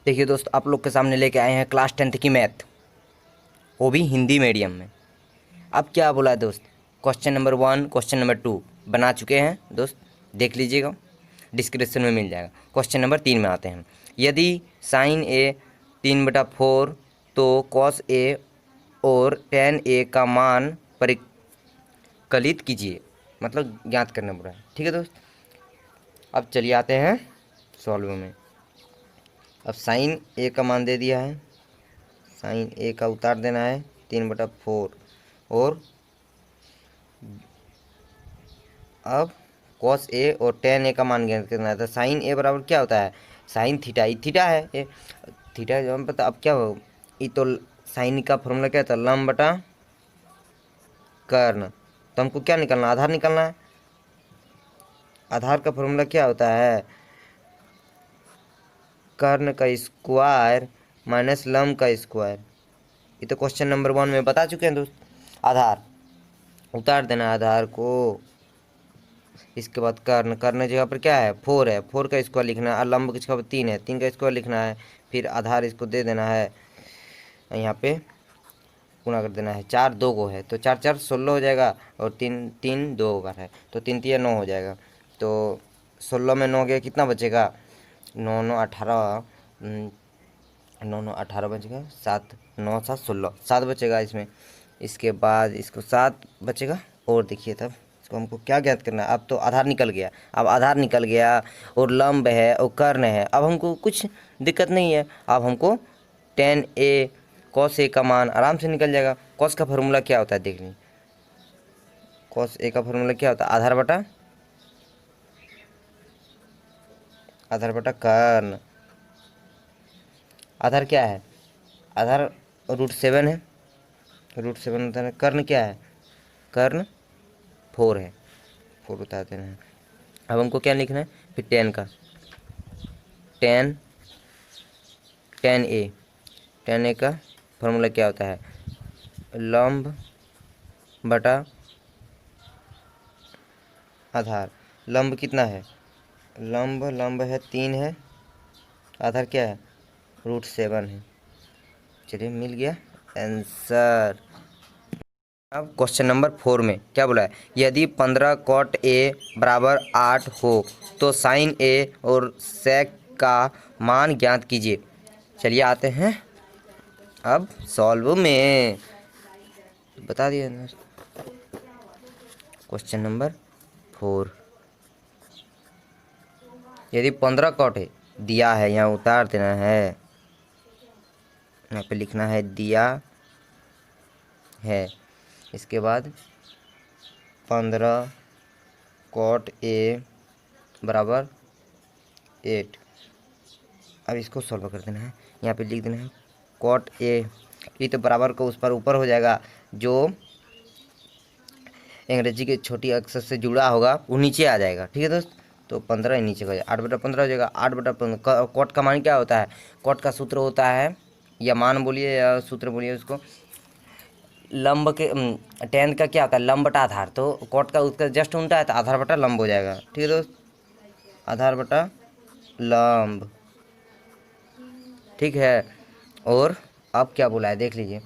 देखिए दोस्त, आप लोग के सामने लेके आए हैं क्लास 10th की मैथ, वो भी हिंदी मीडियम में। अब क्या बोला है दोस्त, क्वेश्चन नंबर 1 क्वेश्चन नंबर 2 बना चुके हैं दोस्त, देख लीजिएगा, डिस्क्रिप्शन में मिल जाएगा। क्वेश्चन नंबर 3 में आते हैं। यदि साइन ए 3/4 तो कॉस ए और टेन ए का मान परिकलित कीजिए, मतलब ज्ञात करना पड़ा है। ठीक है दोस्त, अब चलिए आते हैं सॉल्व में। अब साइन ए का मान दे दिया है, साइन ए का उतार देना है 3/4, और अब कॉस ए और टेन ए का मान ज्ञात करना है। तो साइन ए बराबर क्या होता है, साइन थीटा, ये थीटा है, ये थीटा जो हम पता। अब क्या हो, ये तो साइन का फॉर्मूला क्या था, लंब बटा कर्ण। तो हमको क्या निकालना, आधार निकालना है। आधार का फॉर्मूला क्या होता है, कर्ण का स्क्वायर माइनस लंब का स्क्वायर। ये तो क्वेश्चन नंबर 1 में बता चुके हैं दोस्त। आधार उतार देना है आधार को, इसके बाद कर्ण, कर्ण जगह पर क्या है 4 है, 4 का स्क्वायर लिखना है, और लंब की जगह पर 3 है, 3 का स्क्वायर लिखना है। फिर आधार इसको दे देना है, यहाँ पे गुणा कर देना है, 4 2 को है तो 4 4 16 हो जाएगा, और 3 3 2 बार है तो 3 3 9 हो जाएगा। तो 16 में 9 गया, कितना बचेगा, 9 9 18, 9 9 18 बचेगा, 7 9 7 16, 7 बचेगा इसमें। इसके बाद इसको 7 बचेगा, और देखिए तब इसको हमको क्या ज्ञात करना है। अब तो आधार निकल गया, अब आधार निकल गया और लंब है और कर्ण है, अब हमको कुछ दिक्कत नहीं है। अब हमको टेन ए कॉस ए का मान आराम से निकल जाएगा। कॉस का फॉर्मूला क्या होता है देख लीजिए, कॉस ए का फॉर्मूला क्या होता है, आधार बटा कर्ण। आधार क्या है, आधार √7 है, √7 होता है। कर्ण क्या है, कर्ण 4 है, 4 उतार देना है। अब हमको क्या लिखना है, फिर टेन का, टेन टेन ए का फॉर्मूला क्या होता है, लंब बटा आधार। लंब कितना है, लंब है 3 है, आधार क्या है √7 है। चलिए मिल गया आंसर। अब क्वेश्चन नंबर 4 में क्या बोला है, यदि 15 कॉट ए बराबर 8 हो तो साइन ए और सेक का मान ज्ञात कीजिए। चलिए आते हैं अब सॉल्व में, बता दिया ना। क्वेश्चन नंबर 4, यदि 15 कॉट है, दिया है, यहाँ उतार देना है, यहाँ पे लिखना है दिया है। इसके बाद 15 कॉट ए बराबर 8। अब इसको सॉल्व कर देना है, यहाँ पे लिख देना है कॉट ए, ये तो बराबर को उस पर ऊपर हो जाएगा, जो अंग्रेजी के छोटी अक्षर से जुड़ा होगा वो नीचे आ जाएगा। ठीक है दोस्त, तो 15 नीचे हो जाएगा, 8/15 हो जाएगा। 8/15 कॉट का मान क्या होता है, कॉट का सूत्र होता है, या मान बोलिए या सूत्र बोलिए उसको, लंब के टेन का क्या होता है, लंब बटा आधार। तो कॉट का उसका जस्ट उल्टा है, तो आधार बटा लंब हो जाएगा। ठीक है दोस्त, आधार बटा लंब, ठीक है। और अब क्या बोला है देख लीजिए,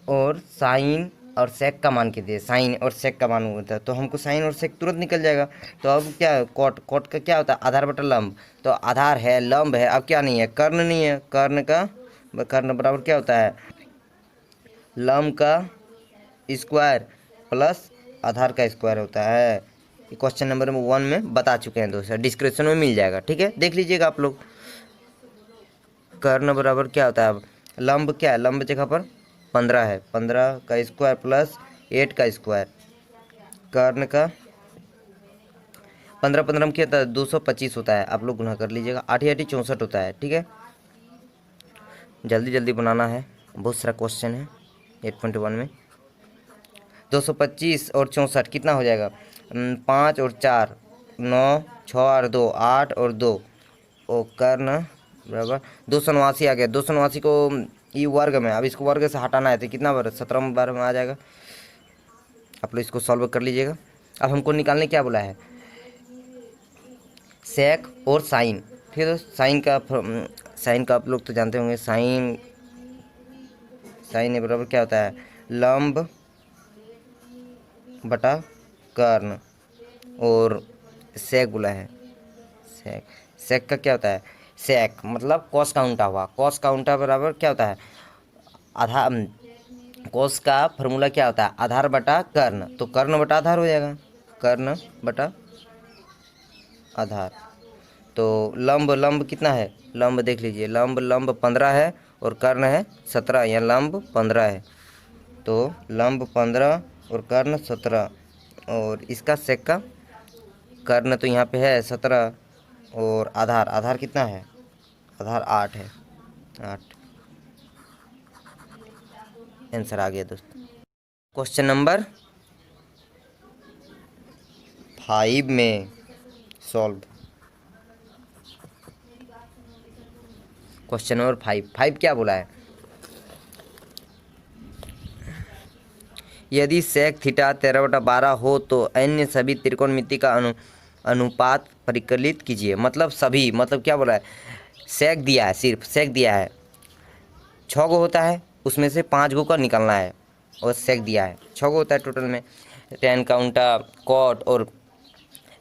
और साइन और सेक का मान के दिए, साइन और सेक का मान होता है, तो हमको साइन और सेक तुरंत निकल जाएगा। तो अब क्या है, कॉट का क्या होता है, आधार बटा लंब। तो आधार है, लंब है, अब क्या नहीं है, कर्ण नहीं है। कर्ण बराबर क्या होता है, लंब का स्क्वायर प्लस आधार का स्क्वायर होता है। ये क्वेश्चन नंबर 1 में बता चुके हैं दोस्तों, डिस्क्रिप्शन में मिल जाएगा। ठीक है, देख लीजिएगा आप लोग। कर्ण बराबर क्या होता है, लंब क्या है, लंब जगह पर 15 है, 15 का स्क्वायर प्लस 8 का स्क्वायर। कर्ण का 15 में क्या होता है, 225 होता है, आप लोग गुना कर लीजिएगा। 8 8 64 होता है। ठीक है, जल्दी जल्दी बनाना है, बहुत सारा क्वेश्चन है 8.1 में। 225 और 64 कितना हो जाएगा, 5 और 4 9, 6 और 2 8 और 2, और कर्ण बराबर 289 आ गया। 289 को ये वर्ग में, अब इसको वर्ग से हटाना है तो कितना बार, 17 बार में आ जाएगा। आप लोग इसको सॉल्व कर लीजिएगा। अब हमको निकालने क्या बोला है, सेक और साइन। ठीक है दोस्त, साइन का आप लोग तो जानते होंगे। साइन साइन बराबर क्या होता है, लंब बटा कर्ण। और सेक बोला है, सेक सेक का क्या होता है, सेक मतलब कॉस का उल्टा हुआ। कॉस का उल्टा बराबर क्या होता है, आधार। कॉस का फॉर्मूला क्या होता है, आधार बटा कर्ण, तो कर्ण बटा आधार हो जाएगा, कर्ण बटा आधार। तो लंब लंब कितना है, लंब देख लीजिए, लंब लंब 15 है और कर्ण है 17, या लंब 15 है तो लंब 15 और कर्ण 17। और इसका सेक का कर्ण तो यहाँ पे है 17, और आधार आधार कितना है, आधार 8 है, 8। आंसर आ गया दोस्त। क्वेश्चन नंबर 5 में सॉल्व। क्वेश्चन नंबर 5 क्या बोला है, यदि सेक थीटा 13/12 हो तो अन्य सभी त्रिकोणमिति का अनुपात परिकलित कीजिए। मतलब सभी, मतलब क्या बोला है, सेक दिया है, सिर्फ सेक दिया है, 6 गो होता है, उसमें से 5 गो का निकलना है। और सेक दिया है 6 गो होता है टोटल में, टेन का उल्टा कॉट, और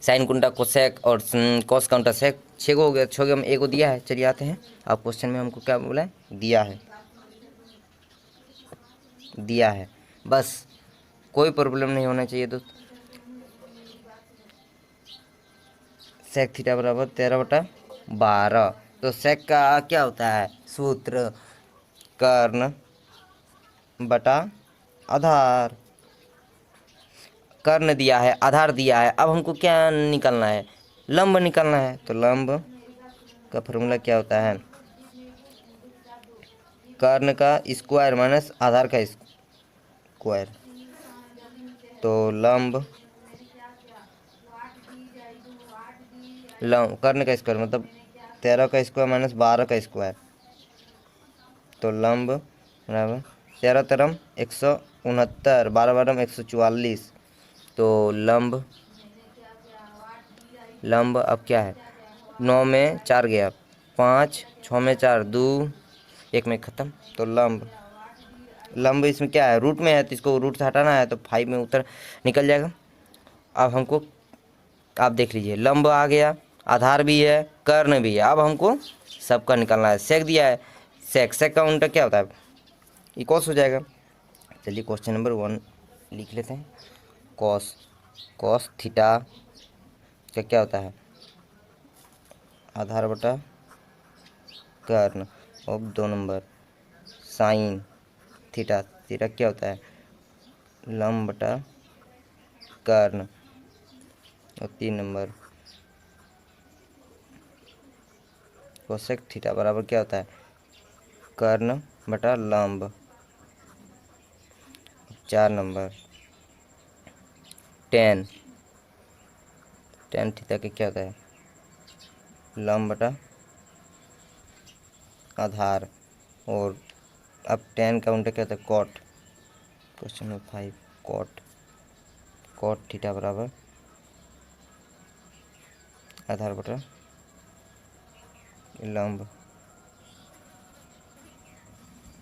साइन का उल्टा कोसेक, और कॉस का उल्टा सेक, 6 गो हो गया, 6 गो में 1 गो दिया है। चलिए आते हैं, अब क्वेश्चन में हमको क्या बोला है, दिया है, बस कोई प्रॉब्लम नहीं होना चाहिए दोस्त। सेक थीटा बराबर 13/12, तो सेक का क्या होता है सूत्र, कर्ण बटा आधार। कर्ण दिया है, आधार दिया है, अब हमको क्या निकालना है, लंब निकालना है। तो लंब का फॉर्मूला क्या होता है, कर्ण का स्क्वायर माइनस आधार का स्क्वायर। तो लंब कर्ण का स्क्वायर मतलब 13 का स्क्वायर माइनस 12 का स्क्वायर। तो लंब बराबर 13 13 169, 12 12 144। तो लंब अब क्या है, 9 में 4 गया, 5, 6 में 4, 2, 1 में ख़त्म। तो लंब इसमें क्या है, रूट में है, तो इसको रूट से हटाना है, तो 5 में उत्तर निकल जाएगा। अब हमको, आप देख लीजिए, लंब आ गया, आधार भी है, कर्ण भी है, अब हमको सबका निकालना है। सेक दिया है, सेक का उल्टा क्या होता है, ये कॉस हो जाएगा। चलिए क्वेश्चन नंबर 1 लिख लेते हैं। कॉस कॉस थीटा का क्या होता है, आधार बटा कर्ण। अब 2 नंबर साइन थीटा, थीटा क्या होता है, लंब बटा कर्ण। और 3 नंबर कोसेक थीटा बराबर क्या होता है, कर्ण बटा लंब। 4 नंबर टेन टेन थीटा के क्या होता है, लंब बटा आधार। और अब टेन का उल्टा क्या होता है, cot. Question number 5 cot theta बराबर आधार बटा लंब।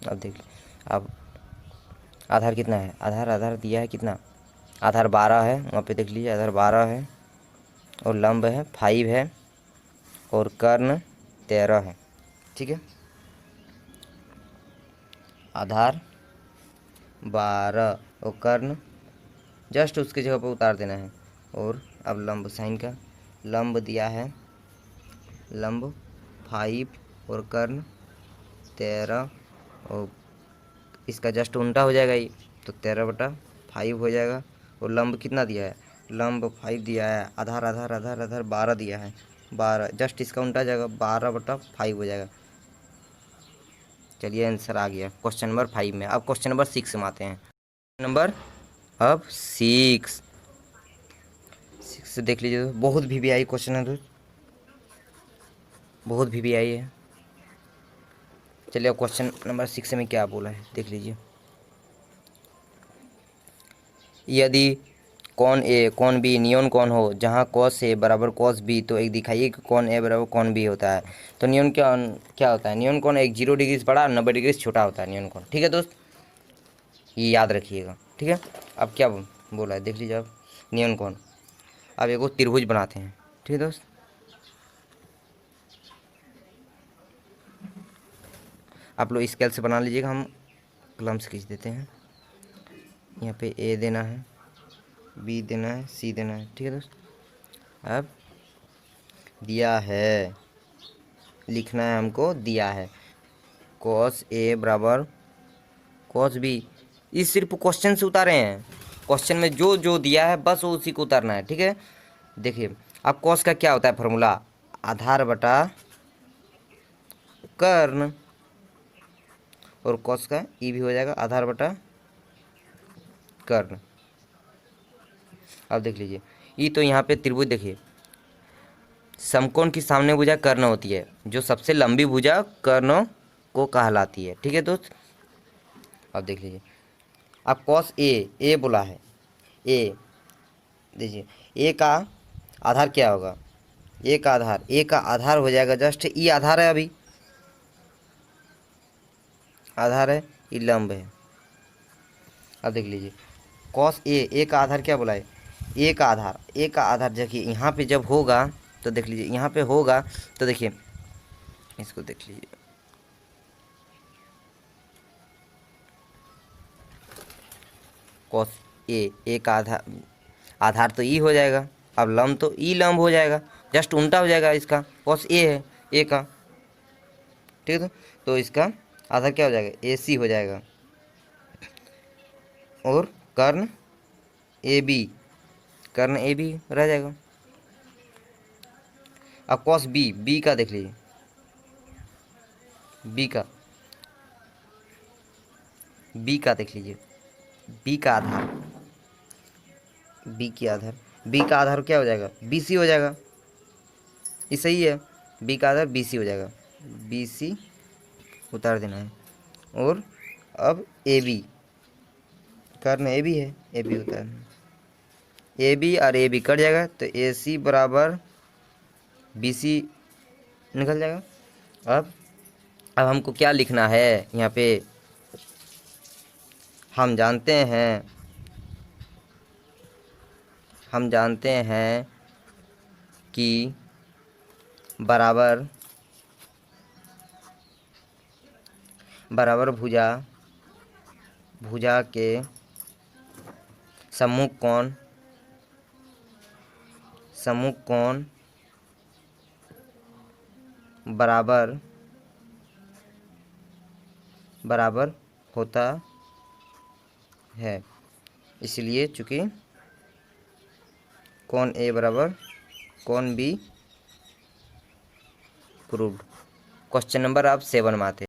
अब देख, अब आधार कितना है, आधार दिया है कितना, आधार 12 है, वहाँ पे देख लीजिए, आधार 12 है, और लंब है 5 है, और कर्ण 13 है। ठीक है, आधार 12 और कर्ण जस्ट उसकी जगह पर उतार देना है। और अब लंब, साइन का लंब दिया है, लंब 5 और कर्ण 13, और इसका जस्ट उल्टा हो जाएगा ये, तो 13/5 हो जाएगा। और लंब कितना दिया है, लंब 5 दिया है, आधार 12 दिया है, 12 जस्ट इसका उल्टा जाएगा, 12/5 हो जाएगा। चलिए आंसर आ गया क्वेश्चन नंबर 5 में। अब क्वेश्चन नंबर 6 में आते हैं। नंबर अब 6 से देख लीजिए, बहुत VVI क्वेश्चन है दोस्त, बहुत VVI है। चलिए अब क्वेश्चन नंबर 6 में क्या बोला है देख लीजिए। यदि कौन ए कौन बी नियॉन कौन हो जहाँ कॉस ए बराबर कॉस बी, तो एक दिखाइए कि कौन ए बराबर कौन बी होता है। तो नियॉन क्या क्या होता है, नियॉन कौन एक 0 डिग्री से बड़ा 90 डिग्री से छोटा होता है नियॉन कौन। ठीक है दोस्त, ये याद रखिएगा। ठीक है, अब क्या बोला है देख लीजिए आप, नियॉन कौन। अब एक त्रिभुज बनाते हैं। ठीक है दोस्त, आप लोग स्केल से बना लीजिएगा, हम कलम से खींच देते हैं। यहाँ पे ए देना है, बी देना है, सी देना है। ठीक है दोस्त, अब दिया है, लिखना है हमको, दिया है कॉस ए बराबर कॉस बी। ये सिर्फ क्वेश्चन से उतारे हैं, क्वेश्चन में जो जो दिया है बस वो उसी को उतारना है। ठीक है, देखिए अब कॉस का क्या होता है फॉर्मूला, आधार बटा कर्ण, और कॉस का ई भी हो जाएगा आधार बटा कर्ण। अब देख लीजिए, ई तो यहाँ पे त्रिभुज, देखिए समकोण की सामने भुजा कर्ण होती है, जो सबसे लंबी भुजा कर्ण को कहलाती है। ठीक है दोस्त, अब देख लीजिए, अब कॉस ए बोला है, ए देखिए ए का आधार क्या होगा, ए का आधार हो जाएगा जस्ट ई आधार है, अभी आधार है, ई लंब है। अब देख लीजिए कॉस ए का आधार क्या बोला है, ए का आधार देखिए यहाँ पे जब होगा तो देख लीजिए, यहाँ पे होगा तो देखिए इसको देख लीजिए, कॉस ए का आधार तो ई हो जाएगा, अब लंब तो ई लंब हो जाएगा, जस्ट उल्टा हो जाएगा इसका, कॉस ए है ए का। ठीक है, तो इसका आधार क्या हो जाएगा, ए सी हो जाएगा, और कर्ण ए बी रह जाएगा। अब कॉस बी का देख लीजिए, बी का देख लीजिए, बी का आधार क्या हो जाएगा, बी सी हो जाएगा, ये सही है, बी का आधार बी सी हो जाएगा, बी सी उतार देना है। और अब A B, Karna A B है, ए बी उतारना है, ए बी और ए बी कट जाएगा, तो ए सी बराबर बी सी निकल जाएगा। अब हमको क्या लिखना है यहाँ पे, हम जानते हैं कि बराबर भुजा के सम्मुख कोण बराबर होता है, इसलिए चूंकि कौन ए बराबर कौन बी प्रूव्ड। क्वेश्चन नंबर आप 7 में आते हैं।